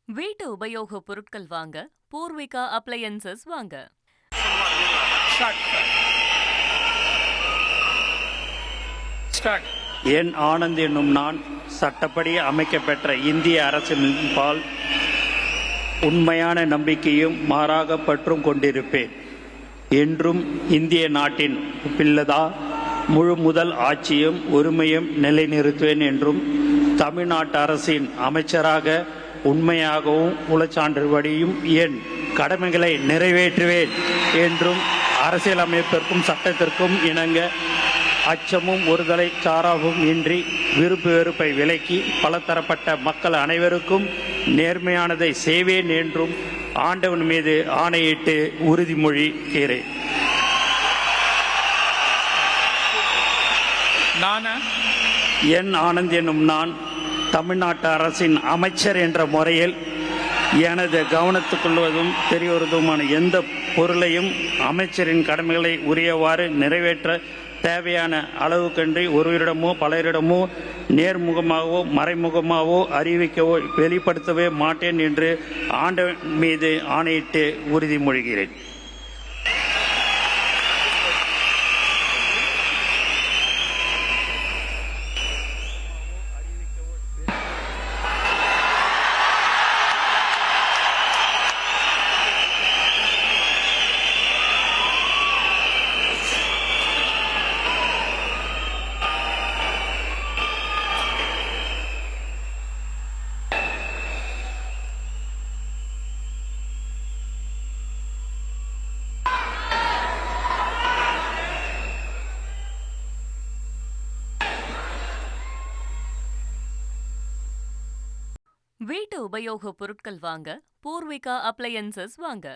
வீட்டு உபயோகப் பொருட்கள் வாங்க பூர்விகா அப்ளையன்சஸ் வாங்க. என் ஆனந்த் என்னும் நான் சட்டப்படி அமைக்கப்பெற்ற இந்திய அரசின் பால் உண்மையான நம்பிக்கையும் மாறாக பற்றும் கொண்டிருப்பேன். என்றும் இந்திய நாட்டின் பிள்ளதா முழு முதல் ஆட்சியும் உரிமையும் நிலைநிறுத்துவேன் என்றும் தமிழ்நாட்டு அரசின் அமைச்சராக உண்மையாகவும் உளச்சான்றுபடியும் என் கடமைகளை நிறைவேற்றுவேன் என்றும் அரசியலமைப்பிற்கும் சட்டத்திற்கும் இணங்க அச்சமும் ஒருதலை சாராவும் இன்றி விருப்பு வெறுப்பை விலக்கி பலதரப்பட்ட மக்கள் அனைவருக்கும் நேர்மையானதை செய்வேன் என்றும் ஆண்டவன் மீது ஆணையிட்டு உறுதிமொழிகிறேன். என் ஆனந்த் என்னும் நான் தமிழ்நாட்டு அரசின் அமைச்சர் என்ற முறையில் எனது கவனத்துக்கொள்வதும் தெரியவதுமான எந்த பொருளையும் அமைச்சரின் கடமைகளை உரியவாறு நிறைவேற்ற தேவையான அளவுக்கன்றி ஒருவரிடமோ பலரிடமோ நேர்முகமாகவோ மறைமுகமாகவோ அறிவிக்கவோ வெளிப்படுத்தவே மாட்டேன் என்று ஆண்டவன் மீது ஆணையிட்டு உறுதிமொழிகிறேன். வீட்டு உபயோகப் பொருட்கள் வாங்க பூர்விகா அப்ளையன்சஸ் வாங்க.